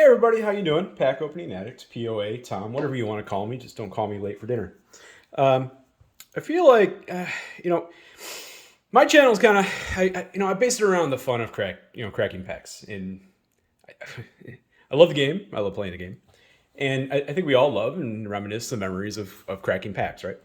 everybody, how you doing? Pack opening addict, POA, Tom, whatever you want to call me. Just don't call me late for dinner. I feel like my channel is kind of I based it around the fun of cracking packs, and I love the game. I love playing the game, and I think we all love and reminisce the memories of cracking packs, right?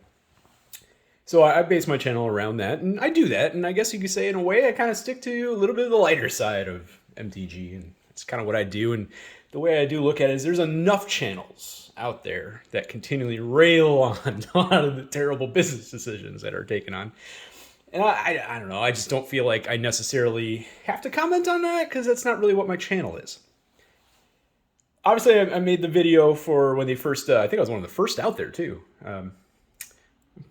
So I base my channel around that, and I do that, and I guess you could say in a way I kind of stick to a little bit of the lighter side of MTG, and it's kind of what I do. And the way I do look at it is there's enough channels out there that continually rail on a lot of the terrible business decisions that are taken on. And I don't know, I just don't feel like I necessarily have to comment on that because that's not really what my channel is. Obviously, I made the video for when they first, I think I was one of the first out there too. I'm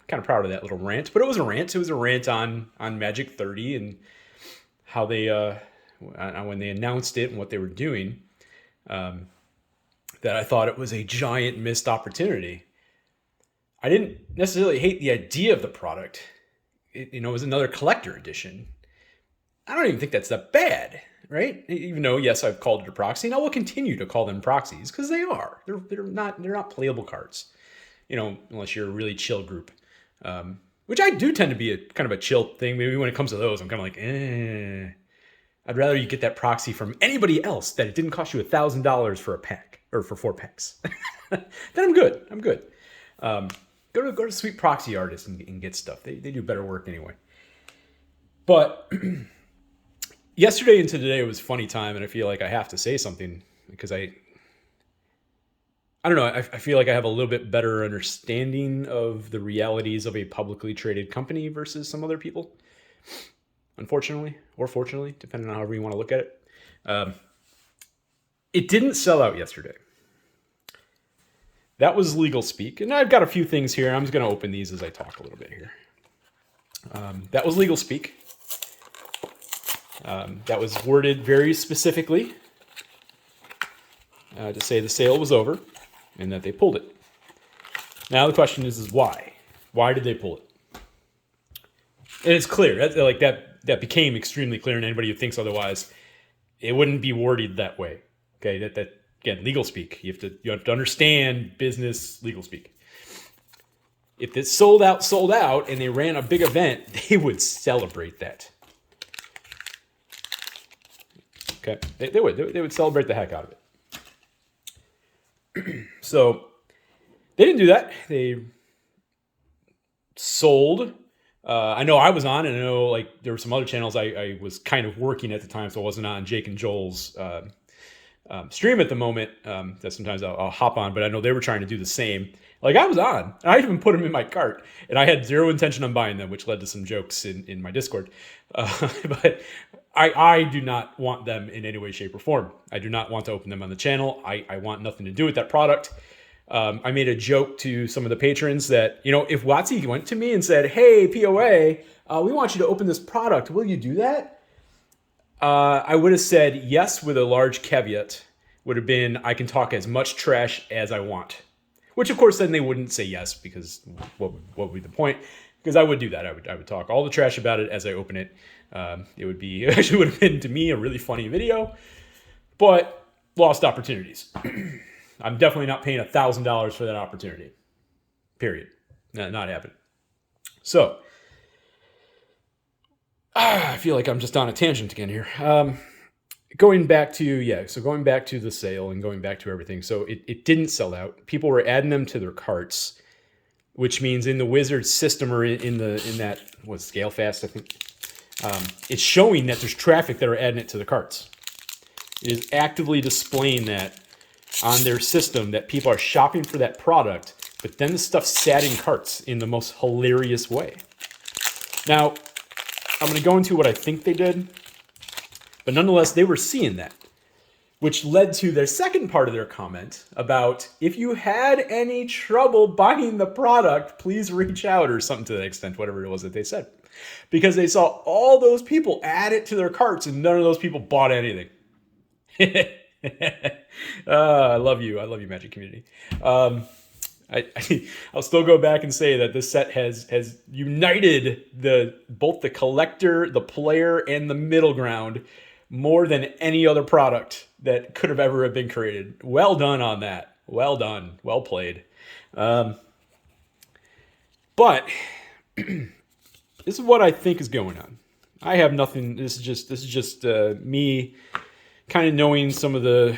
kind of proud of that little rant, but it was a rant. It was a rant on Magic 30 and how they, when they announced it and what they were doing, that I thought it was a giant missed opportunity. I didn't necessarily hate the idea of the product. It was another collector edition. I don't even think that's that bad, right? Even though, yes, I've called it a proxy, and I will continue to call them proxies because they are. They're not playable cards, unless you're a really chill group, which I do tend to be a kind of a chill thing. Maybe when it comes to those, I'm kind of like, I'd rather you get that proxy from anybody else that it didn't cost you $1,000 for a pack or for 4 packs. Then I'm good. Go to Sweet Proxy Artists and get stuff. They do better work anyway. But yesterday into today was funny time, and I feel like I have to say something because I don't know. I feel like I have a little bit better understanding of the realities of a publicly traded company versus some other people. Unfortunately, or fortunately, depending on however you want to look at it. It didn't sell out yesterday. That was legal speak. And I've got a few things here. I'm just going to open these as I talk a little bit here. That was legal speak. That was worded very specifically to say the sale was over and that they pulled it. Now the question is why? Why did they pull it? And it's clear. That became extremely clear, and anybody who thinks otherwise, it wouldn't be worded that way. Okay, that again, legal speak. You have to understand business legal speak. If it's sold out, and they ran a big event, they would celebrate that. Okay, they would celebrate the heck out of it. So they didn't do that. They sold. I know I was on, and I know there were some other channels I was kind of working at the time, so I wasn't on Jake and Joel's stream at the moment. That sometimes I'll hop on, but I know they were trying to do the same. I was on, and I even put them in my cart, and I had zero intention on buying them, which led to some jokes in my Discord. But I do not want them in any way, shape, or form. I do not want to open them on the channel. I want nothing to do with that product. I made a joke to some of the patrons that, if WotC went to me and said, hey, POA, we want you to open this product, will you do that? I would have said yes with a large caveat. Would have been, I can talk as much trash as I want. Which, of course, then they wouldn't say yes, because what would be the point? Because I would do that. I would talk all the trash about it as I open it. It actually would have been, to me, a really funny video. But lost opportunities. I'm definitely not paying $1,000 for that opportunity. Period. Not happening. So, I feel like I'm just on a tangent again here. Going back to the sale and going back to everything. So it didn't sell out. People were adding them to their carts, which means in the Wizard system or in that scale fast, I think, it's showing that there's traffic that are adding it to the carts. It is actively displaying that on their system that people are shopping for that product, but then the stuff sat in carts in the most hilarious way. Now, I'm going to go into what I think they did, but nonetheless, they were seeing that, which led to their second part of their comment about if you had any trouble buying the product, please reach out, or something to that extent, whatever it was that they said. Because they saw all those people add it to their carts and none of those people bought anything. I love you, Magic community. I'll still go back and say that this set has united both the collector, the player, and the middle ground more than any other product that could have ever have been created. Well done on that. Well done. Well played. But this is what I think is going on. I have nothing. This is just me kind of knowing some of the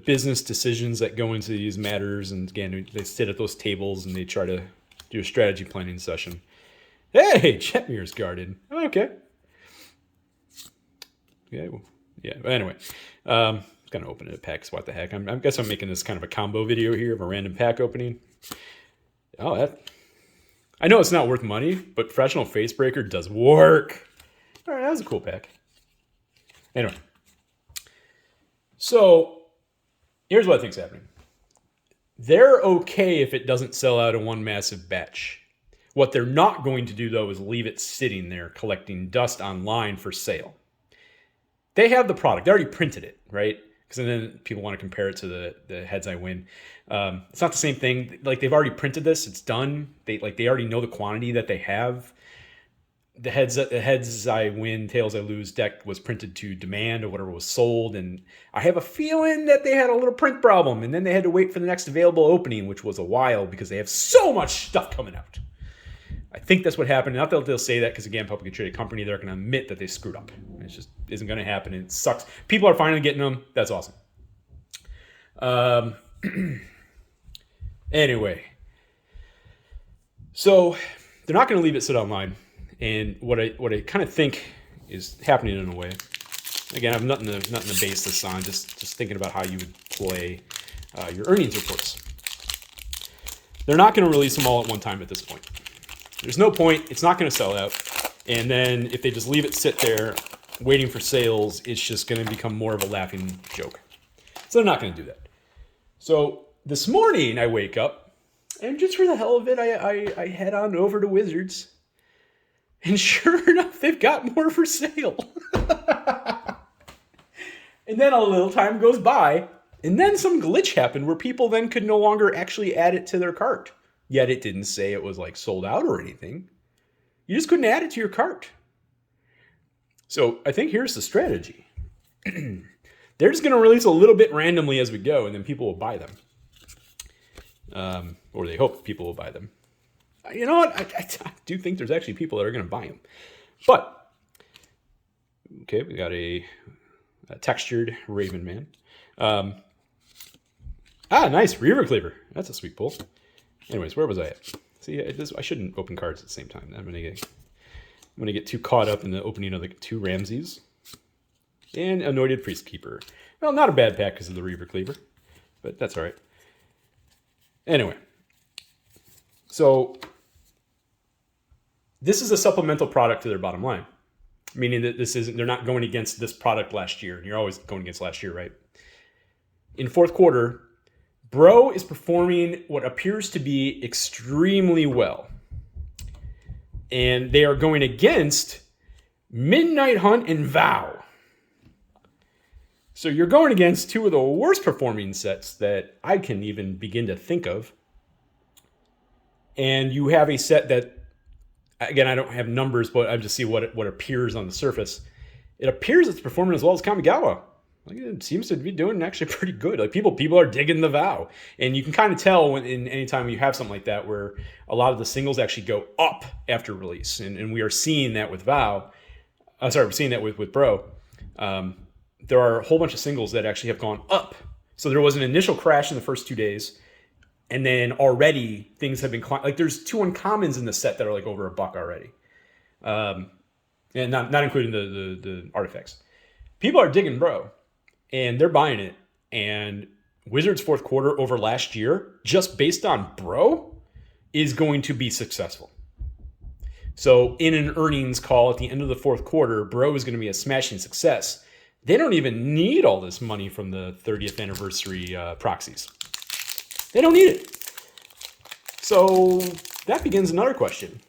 business decisions that go into these matters. And again, they sit at those tables and they try to do a strategy planning session. Hey, Chetmir's guarded. Okay. Yeah. Well, yeah. But anyway, kind of opening a pack. What the heck? I guess I'm making this kind of a combo video here of a random pack opening. Oh, I know it's not worth money, but Professional Facebreaker does work. All right, that was a cool pack. Anyway, so here's what I think's happening. They're okay if it doesn't sell out in one massive batch. What they're not going to do, though, is leave it sitting there collecting dust online for sale. They have the product. They already printed it, right? Because then people want to compare it to the heads I win. It's not the same thing. Like, they've already printed this. It's done. They already know the quantity that they have. The heads I win, tails I lose deck was printed to demand or whatever was sold. And I have a feeling that they had a little print problem. And then they had to wait for the next available opening, which was a while because they have so much stuff coming out. I think that's what happened. Not that they'll say that because, again, publicly traded company, they're going to admit that they screwed up. It just isn't going to happen. It sucks. People are finally getting them. That's awesome. Anyway. So they're not going to leave it sit online. And what I kind of think is happening in a way. Again, I have nothing to base this on. Just thinking about how you would play your earnings reports. They're not going to release them all at one time at this point. There's no point. It's not going to sell out. And then if they just leave it sit there waiting for sales, it's just going to become more of a laughing joke. So they're not going to do that. So this morning I wake up, and just for the hell of it, I head on over to Wizards. And sure enough, they've got more for sale. And then a little time goes by, and then some glitch happened where people then could no longer actually add it to their cart. Yet it didn't say it was like sold out or anything. You just couldn't add it to your cart. So I think here's the strategy. They're just going to release a little bit randomly as we go, and then people will buy them. Or they hope people will buy them. You know what? I do think there's actually people that are going to buy them. But, okay, we got a textured Raven Man. Nice. Reaver Cleaver. That's a sweet pull. Anyways, where was I at? See, I shouldn't open cards at the same time. I'm gonna get too caught up in the opening of the two Ramses and Anointed Priestkeeper. Well, not a bad pack because of the Reaver Cleaver, but that's all right. Anyway, so this is a supplemental product to their bottom line, meaning that they're not going against this product last year. You're always going against last year, right? In fourth quarter, Bro is performing what appears to be extremely well. And they are going against Midnight Hunt and Vow. So you're going against two of the worst performing sets that I can even begin to think of. And you have a set that, again, I don't have numbers, but I just see what appears on the surface. It appears it's performing as well as Kamigawa. Like, it seems to be doing actually pretty good. Like people are digging the Vow, and you can kind of tell when anytime you have something like that where a lot of the singles actually go up after release, and we are seeing that with Vow. We're seeing that with Bro. There are a whole bunch of singles that actually have gone up. So there was an initial crash in the first 2 days, and then already things have been like there's two uncommons in the set that are like over $1 already, and not including the artifacts. People are digging Bro. And they're buying it. And Wizards' fourth quarter over last year, just based on Bro, is going to be successful. So in an earnings call at the end of the fourth quarter, Bro is going to be a smashing success. They don't even need all this money from the 30th anniversary proxies. They don't need it. So that begins another question.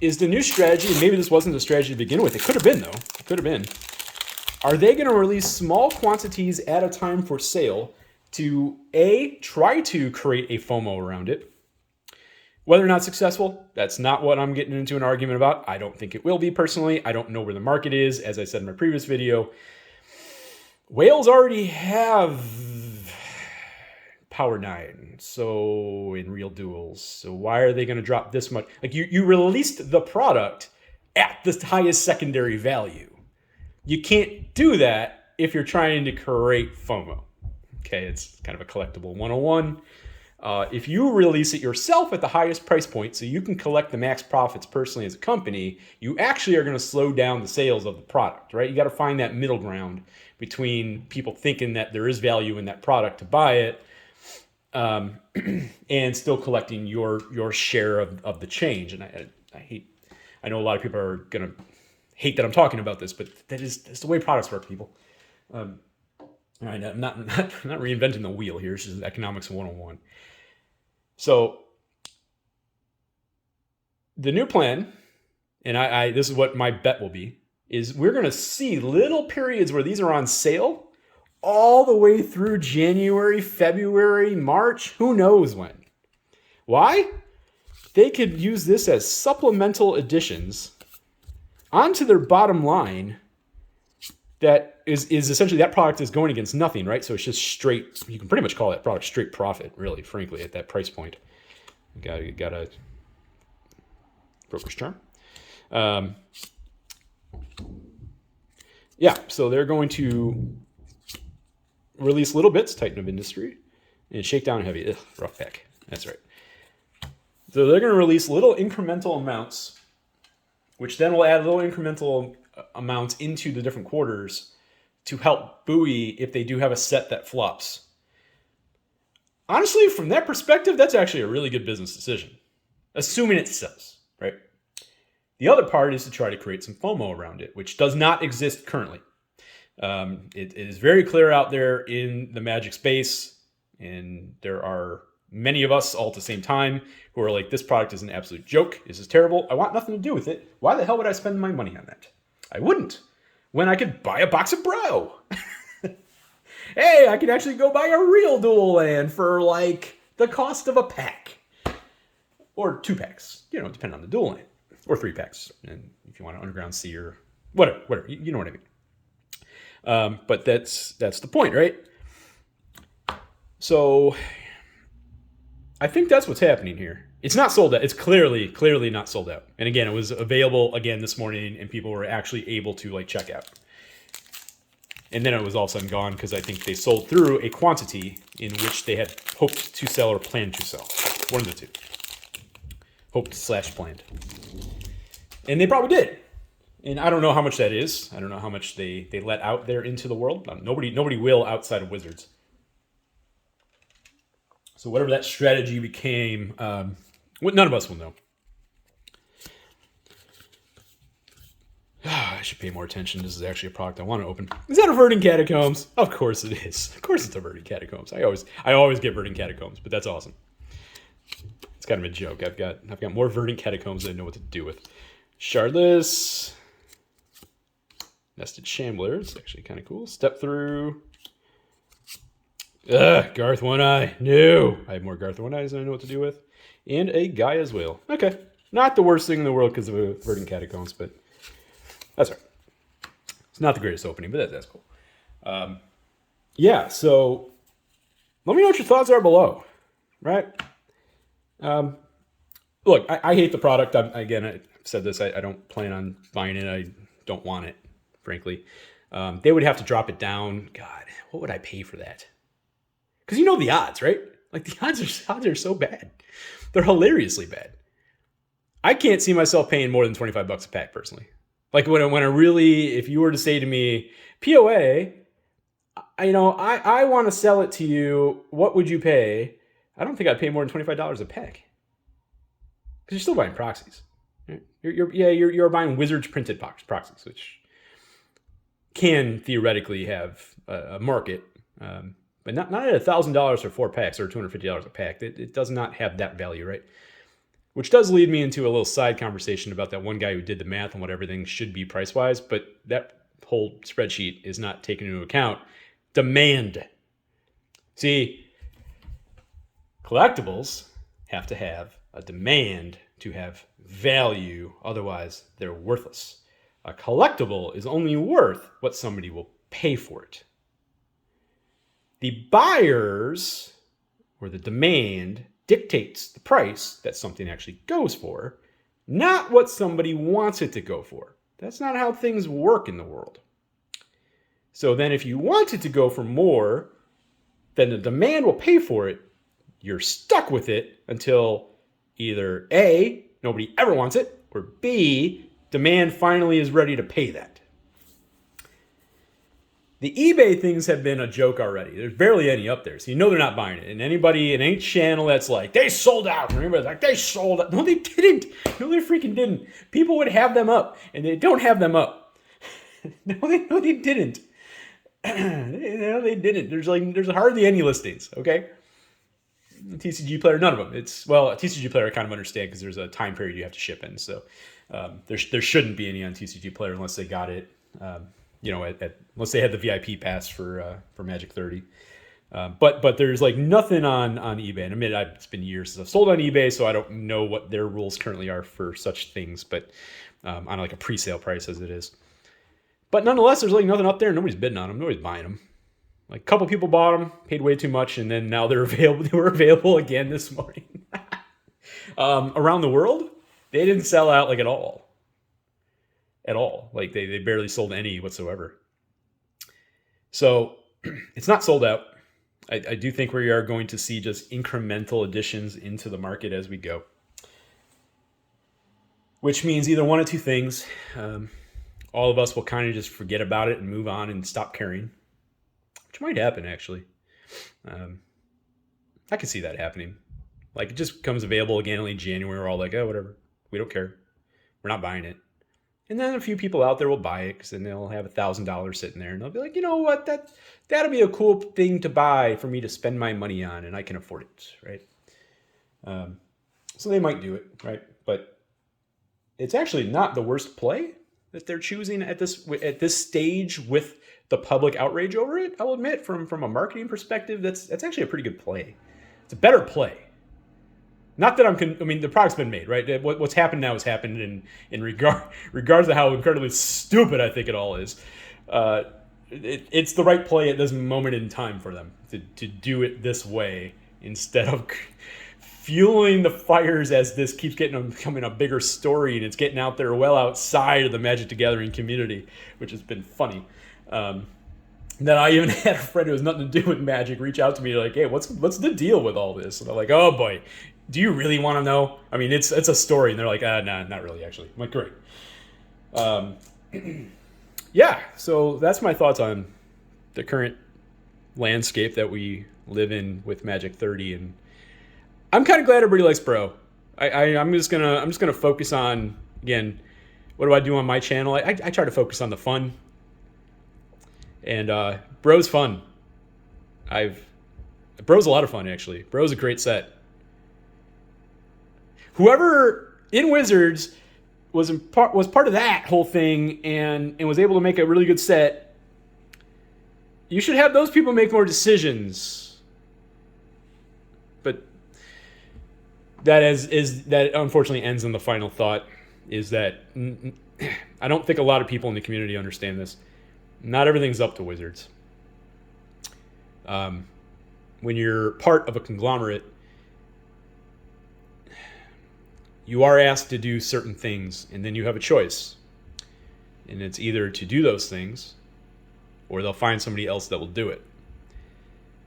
Is the new strategy, and maybe this wasn't the strategy to begin with, it could have been though, it could have been, are they going to release small quantities at a time for sale to A, try to create a FOMO around it? Whether or not successful, that's not what I'm getting into an argument about. I don't think it will be personally. I don't know where the market is. As I said in my previous video, Whales already have Power 9, so in real duels. So why are they going to drop this much? Like you released the product at the highest secondary value. You can't do that if you're trying to create FOMO. Okay, it's kind of a collectible 101. If you release it yourself at the highest price point so you can collect the max profits personally as a company, you actually are going to slow down the sales of the product, right? You got to find that middle ground between people thinking that there is value in that product to buy it, and still collecting your share of the change. And I know a lot of people are going to hate that I'm talking about this, but that's the way products work, people. I'm not reinventing the wheel here. It's just economics 101. So the new plan, and I this is what my bet will be, is we're going to see little periods where these are on sale all the way through January, February, March, who knows when. Why? They could use this as supplemental additions onto their bottom line that is essentially that product is going against nothing, right? So it's just straight, you can pretty much call that product straight profit, really, frankly, at that price point. You got a broker's term. Yeah, so they're going to release little bits, Titan of Industry, and Shakedown Heavy. Ugh, rough pack. That's right. So they're going to release little incremental amounts, which then will add little incremental amounts into the different quarters to help buoy if they do have a set that flops. Honestly, from that perspective, that's actually a really good business decision, assuming it sells, right? The other part is to try to create some FOMO around it, which does not exist currently. It is very clear out there in the Magic space, and there are many of us all at the same time who are like, this product is an absolute joke. This is terrible. I want nothing to do with it. Why the hell would I spend my money on that? I wouldn't, when I could buy a box of Bro. Hey, I could actually go buy a real dual land for like the cost of a pack. Or 2 packs, depending on the dual land. Or 3 packs, and if you want an Underground Sea or whatever, you know what I mean. But that's the point, right? So I think that's what's happening here. It's not sold out. It's clearly not sold out. And again, it was available again this morning, and people were actually able to check out. And then it was all of a sudden gone because I think they sold through a quantity in which they had hoped to sell or planned to sell. One of the two. Hoped/planned. And they probably did. And I don't know how much that is. I don't know how much they let out there into the world. Nobody will outside of Wizards. So whatever that strategy became, none of us will know. I should pay more attention. This is actually a product I want to open. Is that a Verdant Catacombs? Of course it is. Of course it's a Verdant Catacombs. I always get Verdant Catacombs, but that's awesome. It's kind of a joke. I've got more Verdant Catacombs than I know what to do with. Shardless. Nested Shambler. It's actually kind of cool. Step Through. Garth One Eye. No. I have more Garth One Eyes than I know what to do with. And a Gaia's Whale. Okay. Not the worst thing in the world because of a Verdant Catacombs, but that's all right. It's not the greatest opening, but that's cool. Yeah, so let me know what your thoughts are below, right? Look, I hate the product. I said this. I don't plan on buying it. I don't want it, frankly. They would have to drop it down. God, what would I pay for that? Because you know the odds, right? Like the odds are so bad. They're hilariously bad. I can't see myself paying more than $25 a pack personally. Like when I really, if you were to say to me, POA, I want to sell it to you. What would you pay? I don't think I'd pay more than $25 a pack. Because you're still buying proxies. Right? You're buying Wizards printed proxies, which can theoretically have a market, but not at $1,000 for 4 packs or $250 a pack. It does not have that value, right? Which does lead me into a little side conversation about that one guy who did the math on what everything should be price-wise, but that whole spreadsheet is not taking into account demand. See, collectibles have to have a demand to have value, otherwise they're worthless. A collectible is only worth what somebody will pay for it. The buyers or the demand dictates the price that something actually goes for, not what somebody wants it to go for. That's not how things work in the world. So then if you want it to go for more, then the demand will pay for it. You're stuck with it until either A, nobody ever wants it, or B, demand finally is ready to pay that. The eBay things have been a joke already. There's barely any up there, so you know they're not buying it. And anybody in any channel that's like, they sold out, and everybody's like, they sold out. No, they didn't. No, they freaking didn't. People would have them up, and they don't have them up. No, they didn't. No, they didn't. There's hardly any listings, okay? TCG Player, none of them. A TCG Player I kind of understand because there's a time period you have to ship in, so there shouldn't be any on TCG Player unless they got it. Unless they had the VIP pass for Magic 30. But there's like nothing on eBay. And it's been years since I've sold on eBay, so I don't know what their rules currently are for such things, but on like a pre-sale price as it is. But nonetheless, there's like nothing up there. Nobody's bidding on them. Nobody's buying them. Like a couple people bought them, paid way too much, and then now they're available. They were available again this morning. Around the world, they didn't sell out like at all. At all. Like they barely sold any whatsoever. So it's not sold out. I do think we are going to see just incremental additions into the market as we go. Which means either one of two things. All of us will kind of just forget about it and move on and stop caring. Which might happen, actually. I can see that happening. Like it just becomes available again in late January. We're all like, oh, whatever. We don't care. We're not buying it. And then a few people out there will buy it because then they'll have $1,000 sitting there and they'll be like, you know what, that'll be a cool thing to buy for me to spend my money on, and I can afford it, right? So they might do it, right? But it's actually not the worst play that they're choosing at this stage with the public outrage over it. I'll admit, from a marketing perspective, that's actually a pretty good play. It's a better play. Not that the product's been made, right? What's happened now has happened in regards to how incredibly stupid I think it all is. It's the right play at this moment in time for them to do it this way instead of fueling the fires as this keeps becoming a bigger story and it's getting out there well outside of the Magic the Gathering community, which has been funny. That I even had a friend who has nothing to do with Magic reach out to me like, hey, what's the deal with all this? And I'm like, oh boy. Do you really want to know? I mean, it's a story. And they're like, nah, not really, actually. I'm like, great. Yeah, so that's my thoughts on the current landscape that we live in with Magic 30. And I'm kind of glad everybody likes Bro. I'm just gonna focus on, again, what do I do on my channel? I try to focus on the fun. And Bro's fun. Bro's a lot of fun, actually. Bro's a great set. Whoever in Wizards was part of that whole thing and was able to make a really good set, you should have those people make more decisions. But that that unfortunately ends in the final thought, is that I don't think a lot of people in the community understand this. Not everything's up to Wizards. When you're part of a conglomerate, you are asked to do certain things, and then you have a choice. And it's either to do those things, or they'll find somebody else that will do it.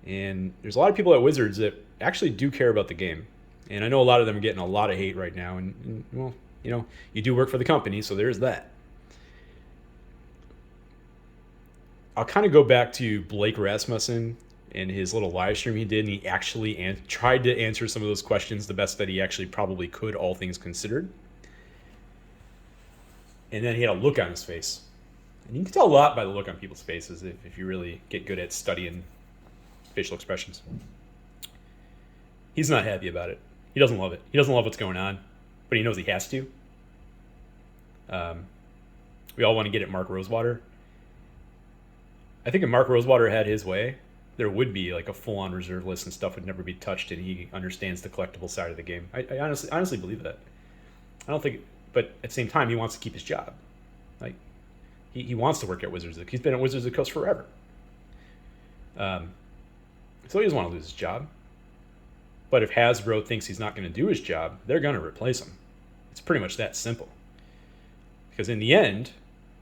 And there's a lot of people at Wizards that actually do care about the game. And I know a lot of them are getting a lot of hate right now. And well, you do work for the company, so there's that. I'll kind of go back to Blake Rasmussen and his little live stream he did, and he actually tried to answer some of those questions the best that he actually probably could, all things considered. And then he had a look on his face. And you can tell a lot by the look on people's faces if you really get good at studying facial expressions. He's not happy about it. He doesn't love it. He doesn't love what's going on, but he knows he has to. We all want to get at Mark Rosewater. I think if Mark Rosewater had his way, there would be like a full-on reserve list and stuff would never be touched, and he understands the collectible side of the game. I honestly believe that. I don't think, but at the same time, he wants to keep his job. Like, he wants to work at Wizards. He's been at Wizards of the Coast forever. So he doesn't want to lose his job. But if Hasbro thinks he's not going to do his job, they're going to replace him. It's pretty much that simple. Because in the end,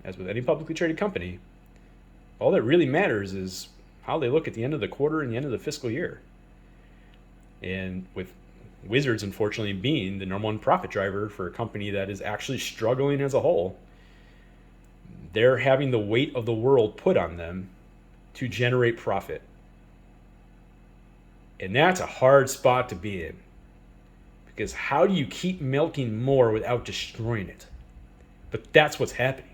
as with any publicly traded company, all that really matters is how they look at the end of the quarter and the end of the fiscal year. And with Wizards, unfortunately, being the number one profit driver for a company that is actually struggling as a whole, they're having the weight of the world put on them to generate profit. And that's a hard spot to be in. Because how do you keep milking more without destroying it? But that's what's happening.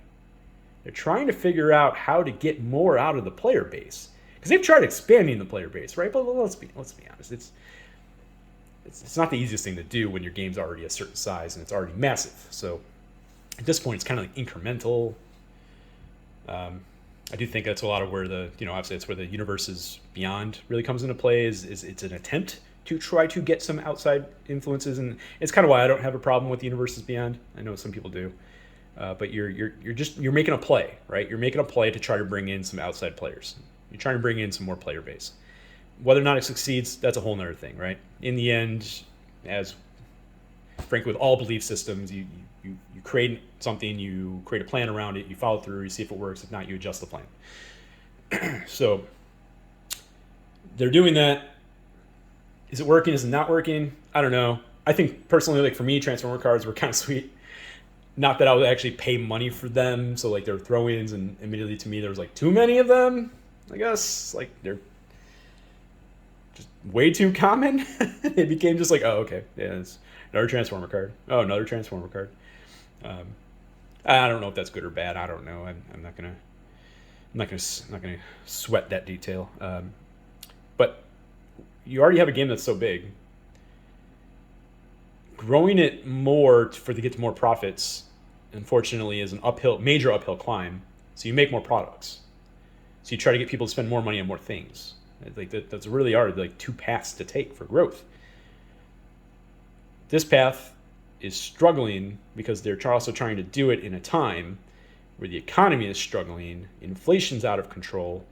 They're trying to figure out how to get more out of the player base. Because they've tried expanding the player base, right? But let's be honest. It's not the easiest thing to do when your game's already a certain size and it's already massive. So at this point, it's kind of like incremental. I do think that's a lot of where obviously that's where the Universes Beyond really comes into play. Is it's an attempt to try to get some outside influences, and it's kind of why I don't have a problem with the Universes Beyond. I know some people do, but you're making a play, right? You're making a play to try to bring in some outside players. You're trying to bring in some more player base. Whether or not it succeeds, that's a whole nother thing, right? In the end, as frankly with all belief systems, you create something, you create a plan around it, you follow through, you see if it works. If not, you adjust the plan. So they're doing that. Is it working? Is it not working? I don't know. I think personally, like for me, Transformer cards were kind of sweet. Not that I would actually pay money for them. So like they're throw-ins, and immediately to me there was like too many of them. I guess like they're just way too common. It became just like, oh, okay, yeah, it's another Transformer card. Oh, another Transformer card. I don't know if that's good or bad. I don't know. I'm not gonna sweat that detail. But you already have a game that's so big. Growing it more to get more profits, unfortunately, is major uphill climb. So you make more products. So you try to get people to spend more money on more things. Like that's really like two paths to take for growth. This path is struggling because they're also trying to do it in a time where the economy is struggling, inflation's out of control,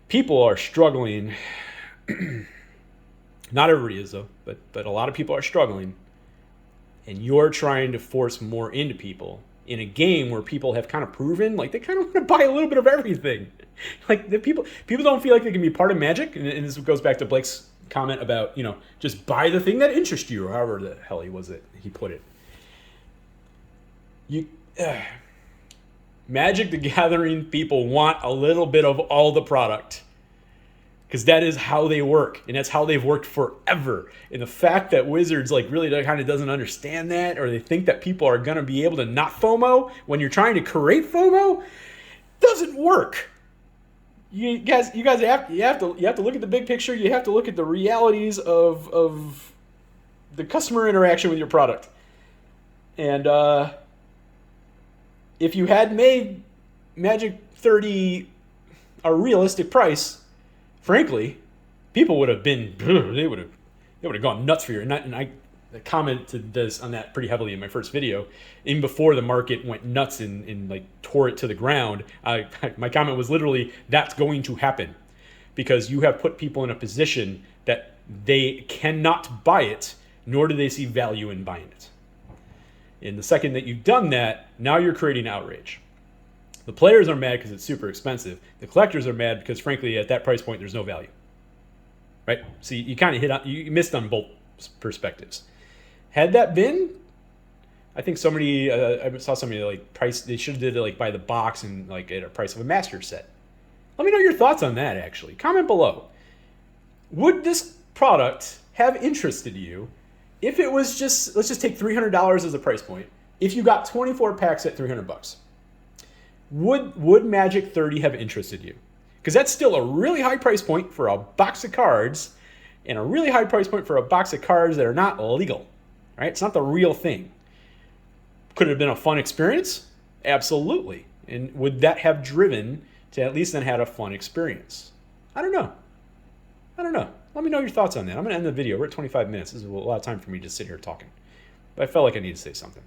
people are struggling. Not everybody is though, but a lot of people are struggling, and you're trying to force more into people in a game where people have kind of proven like they kind of want to buy a little bit of everything. Like the people don't feel like they can be part of Magic, and this goes back to Blake's comment about just buy the thing that interests you, or however the hell he put it. Magic the Gathering people want a little bit of all the product, because that is how they work, and that's how they've worked forever. And the fact that Wizards really kind of doesn't understand that, or they think that people are going to be able to not FOMO when you're trying to create FOMO, doesn't work. You guys have to look at the big picture. You have to look at the realities of the customer interaction with your product. And if you had made Magic 30 a realistic price, frankly, people would have been they would have gone nuts for you. And I commented on that pretty heavily in my first video, even before the market went nuts and like tore it to the ground. My comment was literally, that's going to happen, because you have put people in a position that they cannot buy it, nor do they see value in buying it. And the second that you've done that, now you're creating outrage. The players are mad because it's super expensive. The collectors are mad because, frankly, at that price point, there's no value. Right? So you kind of you missed on both perspectives. Had that been, I think I saw somebody they should have did it by the box and at a price of a master set. Let me know your thoughts on that, actually. Comment below. Would this product have interested you if it was let's just take $300 as a price point. If you got 24 packs at $300, would Magic 30 have interested you? Because that's still a really high price point for a box of cards, and a really high price point for a box of cards that are not legal. Right? It's not the real thing. Could it have been a fun experience? Absolutely. And would that have driven to at least then had a fun experience? I don't know. Let me know your thoughts on that. I'm going to end the video. We're at 25 minutes. This is a lot of time for me to sit here talking. But I felt like I need to say something.